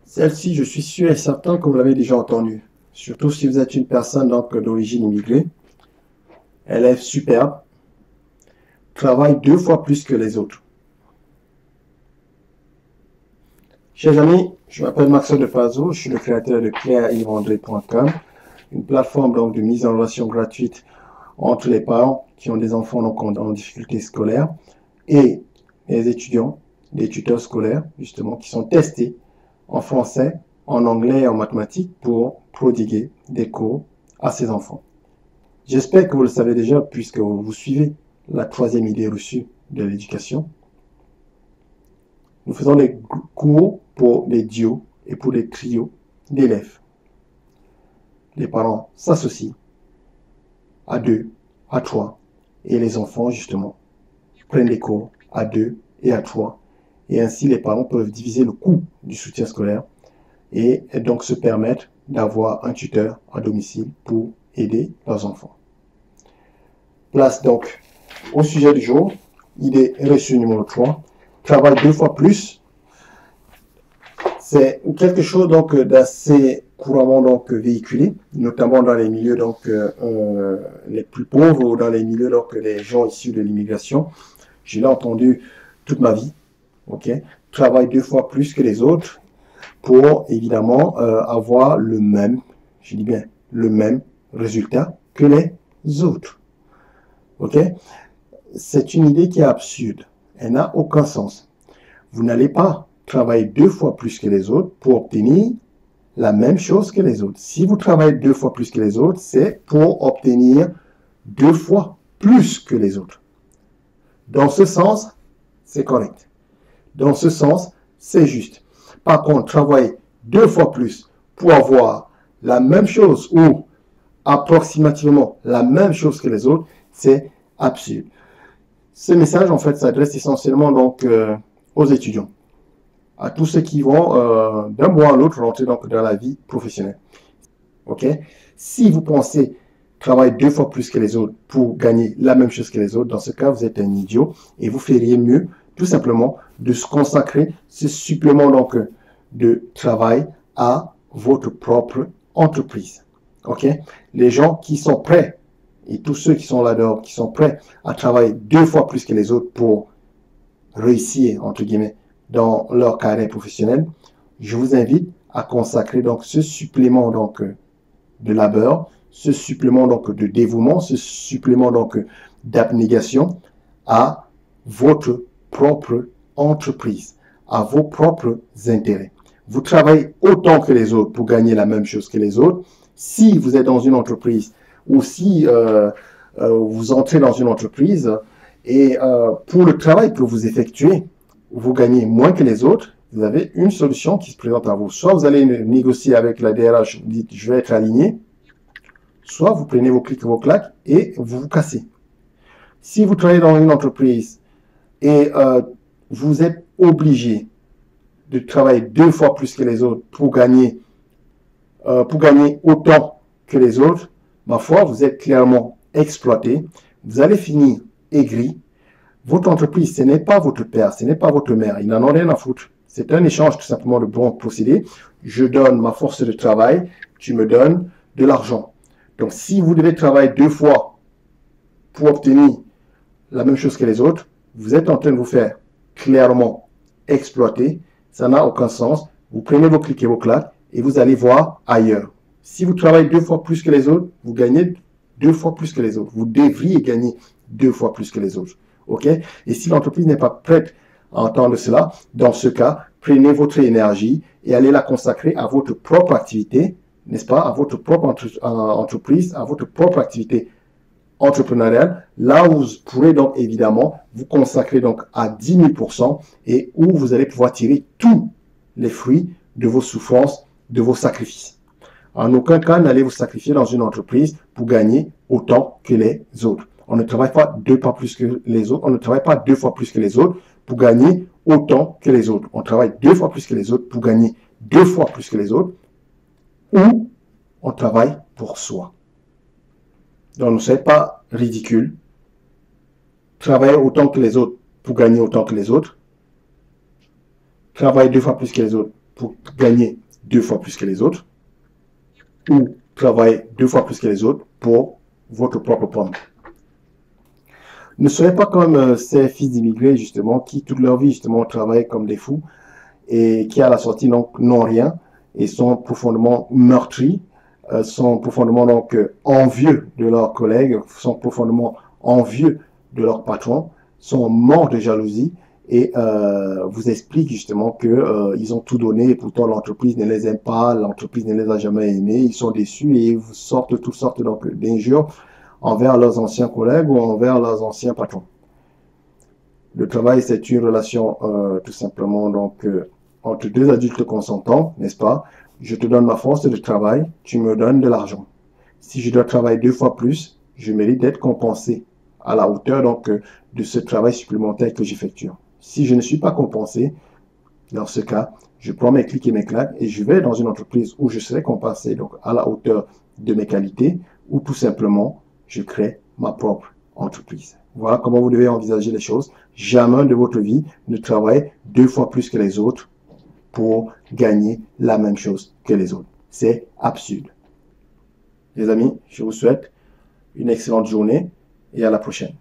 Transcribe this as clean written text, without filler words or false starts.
Celle-ci, je suis sûr et certain que vous l'avez déjà entendue. Surtout si vous êtes une personne donc d'origine immigrée. Élève superbe, travaille 2 fois plus que les autres. Chers amis, je m'appelle Maxime de Fazo, je suis le créateur de claireyvendré.com, une plateforme donc de mise en relation gratuite entre les parents qui ont des enfants donc en difficulté scolaire et les étudiants, des tuteurs scolaires justement qui sont testés en français, en anglais et en mathématiques pour prodiguer des cours à ces enfants. J'espère que vous le savez déjà puisque vous suivez la 3e idée reçue de l'éducation. Nous faisons des cours pour des duos et pour des trios d'élèves. Les parents s'associent à 2, à 3 et les enfants justement prennent des cours à 2 et à 3 et ainsi les parents peuvent diviser le coût du soutien scolaire et donc se permettre d'avoir un tuteur à domicile pour aider leurs enfants. Place donc au sujet du jour, idée reçue numéro 3, travaille 2 fois plus. C'est quelque chose donc d'assez couramment donc véhiculé, notamment dans les milieux donc les plus pauvres ou dans les milieux donc des gens issus de l'immigration. Je l'ai entendu toute ma vie. Ok, travaille 2 fois plus que les autres pour évidemment avoir le même, je dis bien le même résultat que les autres. Ok, c'est une idée qui est absurde. Elle n'a aucun sens. Vous n'allez pas travailler 2 fois plus que les autres pour obtenir la même chose que les autres. Si vous travaillez 2 fois plus que les autres, c'est pour obtenir 2 fois plus que les autres. Dans ce sens, c'est correct. Dans ce sens, c'est juste. Par contre, travailler 2 fois plus pour avoir la même chose ou approximativement la même chose que les autres, c'est absurde. Ce message, en fait, s'adresse essentiellement donc aux étudiants, à tous ceux qui vont d'un mois à l'autre rentrer donc dans la vie professionnelle. Ok? Si vous pensez travailler 2 fois plus que les autres pour gagner la même chose que les autres, dans ce cas, vous êtes un idiot et vous feriez mieux, tout simplement, de se consacrer ce supplément donc de travail à votre propre entreprise. Ok? Les gens qui sont prêts et tous ceux qui sont là-dedans, qui sont prêts à travailler 2 fois plus que les autres pour réussir, entre guillemets, dans leur carrière professionnelle, je vous invite à consacrer donc ce supplément donc de labeur, ce supplément donc de dévouement, ce supplément donc d'abnégation à votre propre entreprise, à vos propres intérêts. Vous travaillez autant que les autres pour gagner la même chose que les autres. Si vous êtes dans une entreprise ou si vous entrez dans une entreprise et pour le travail que vous effectuez, vous gagnez moins que les autres, vous avez une solution qui se présente à vous. Soit vous allez négocier avec la DRH, vous dites je vais être aligné, soit vous prenez vos clics et vos claques et vous vous cassez. Si vous travaillez dans une entreprise et vous êtes obligé de travailler 2 fois plus que les autres pour gagner autant que les autres, ma foi, vous êtes clairement exploité. Vous allez finir aigri. Votre entreprise, ce n'est pas votre père, ce n'est pas votre mère. Ils n'en ont rien à foutre. C'est un échange tout simplement de bons procédés. Je donne ma force de travail, tu me donnes de l'argent. Donc, si vous devez travailler 2 fois pour obtenir la même chose que les autres, vous êtes en train de vous faire clairement exploiter. Ça n'a aucun sens. Vous prenez vos clics et vos claques et vous allez voir ailleurs. Si vous travaillez 2 fois plus que les autres, vous gagnez 2 fois plus que les autres. Vous devriez gagner 2 fois plus que les autres. OK? Et si l'entreprise n'est pas prête à entendre cela, dans ce cas, prenez votre énergie et allez la consacrer à votre propre activité, n'est-ce pas? À votre propre entreprise, à votre propre activité entrepreneuriale, là où vous pourrez donc évidemment vous consacrer donc à 10 000% et où vous allez pouvoir tirer tous les fruits de vos souffrances, de vos sacrifices. En aucun cas, n'allez vous sacrifier dans une entreprise pour gagner autant que les autres. On ne travaille pas 2 fois plus que les autres. On ne travaille pas 2 fois plus que les autres pour gagner autant que les autres. On travaille 2 fois plus que les autres pour gagner 2 fois plus que les autres. Ou on travaille pour soi. Donc, ne soyez pas ridicule. Travaillez autant que les autres pour gagner autant que les autres. Travaillez 2 fois plus que les autres pour gagner 2 fois plus que les autres ou travailler 2 fois plus que les autres pour votre propre pomme. Ne soyez pas comme ces fils d'immigrés, justement, qui toute leur vie, justement, travaillent comme des fous et qui, à la sortie, n'ont rien et sont profondément meurtris, sont profondément envieux de leurs collègues, sont profondément envieux de leurs patrons, sont morts de jalousie et vous expliquent justement que ils ont tout donné et pourtant l'entreprise ne les aime pas, l'entreprise ne les a jamais aimés, ils sont déçus et ils vous sortent toutes sortes d'injures envers leurs anciens collègues ou envers leurs anciens patrons. Le travail, c'est une relation tout simplement entre deux adultes consentants, n'est-ce pas? Je te donne ma force de travail, tu me donnes de l'argent. Si je dois travailler 2 fois plus, je mérite d'être compensé à la hauteur de ce travail supplémentaire que j'effectue. Si je ne suis pas compensé, dans ce cas, je prends mes clics et mes claques et je vais dans une entreprise où je serai compensé à la hauteur de mes qualités ou tout simplement, je crée ma propre entreprise. Voilà comment vous devez envisager les choses. Jamais de votre vie ne travaillez 2 fois plus que les autres pour gagner la même chose que les autres. C'est absurde. Les amis, je vous souhaite une excellente journée et à la prochaine.